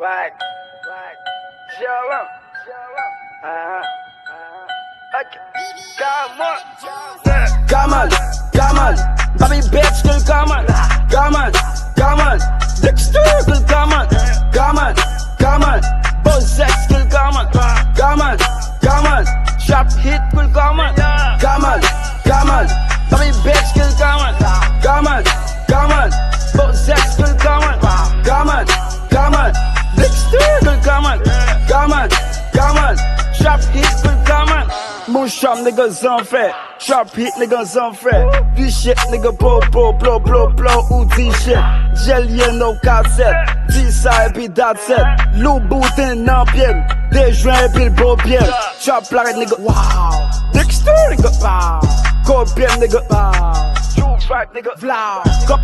Right. Show 'em. Okay. Come on. Baby bitch, girl, come on. Dexter, girl, come on. Buzz sex, girl, come on. Sharp hit, girl, come on. Baby bitch, girl, come on. Buzz sex, girl, come on. Dexter, girl, come on. Sharp hit, girl, come on. Mon charme, niggas en fait. Sharp hit, niggas en fait. Du shit, nigga, blow, ou du shit. Gelien no cassette. Dis ça et puis that's it. Lou boutin en pied. Des joints et puis le beau pied. Sharp l'arrête, nigga. Wow. Dexter, nigga. Wow. Copier, nigga. Wow. Nigga,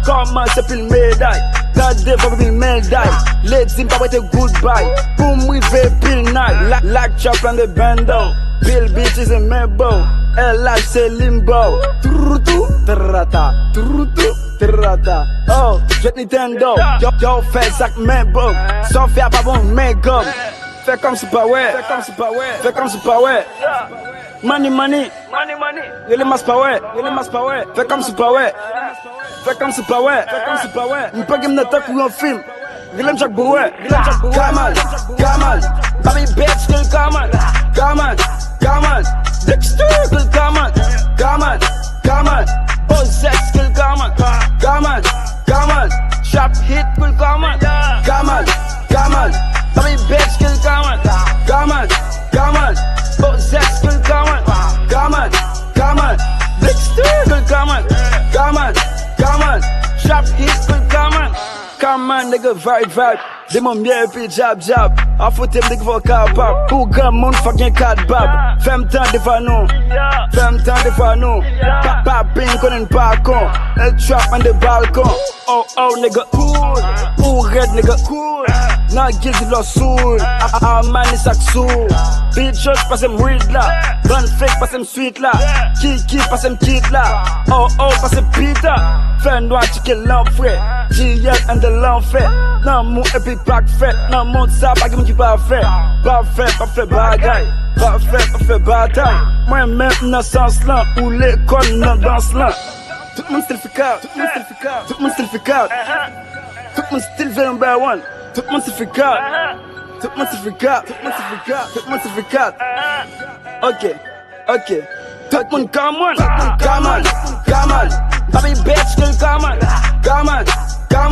comment c'est pile médaille? T'as des fois pile médaille. Les teams pas prêter goodbye. Pour moi, fait pile night. Like chop and the bando. Bill bitches and membo. LH c'est limbo. Trata. Oh, jet Nintendo. Yo, fait sac membo. Sans faire pas bon, membo. Fais comme c'est pas ouais. Money. Y'a masse pas ouais. Fais comme c'est pas ouais. M'pas game d'attaque ou un film. Willem Jacques Brouet. Come on. Baby bitch, girl, come on. Dexter, girl, come on. Buzz sex, girl, come on. Sharp hit, girl, come on. Baby bitch, girl, come on. Buzz sex, girl, come on. Dexter, girl, come on. Sharp hit, girl, come on, nigga, vibe. Des mon mieux et puis jab. A foutre nigga for capable. Pour grand monde fucking cat bab. Femme temps de fois nous. Papa ping qu'on pas con. Elle trap on the balcon. Oh, nigga, cool. Ou red, nigga, cool. Not guilty, lost soul. Man is a soul. Bitches passe em weed là. Run fake passe em sweet là. Kiki passe em kid là. Oh, passe em pita. Fais noir chicken l'enfrait. GL and the l'enfer. Non, mon epic back fait. Non, mon ça pas comme tu pas fait. Pas fait bagaille. Pas fait bataille. Moi-même dans ce sens là. Ou l'école dans ce là. Tout le monde still fait out. Tout le monde still number one. Tout le monde still fait out. Ok. Tout le monde come on. Baby bitch, girl, come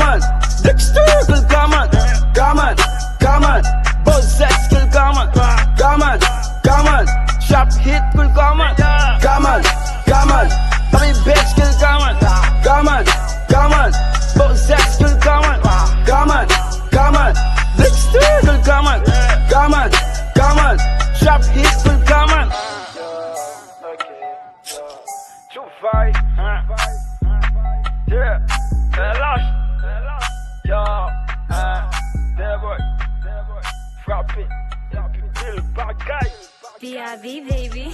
on. Dexter, girl, come on. Buzz sex, girl, come on. Sharp hit, girl, come on. Baby bitch, girl, come on. Buzz sex, girl, come on. Dexter, girl, come on. Sharp hit, girl, come on. Too far, yeah. Lost. Yo, there boy. Frappe it. Bagaille. B.I.B. baby.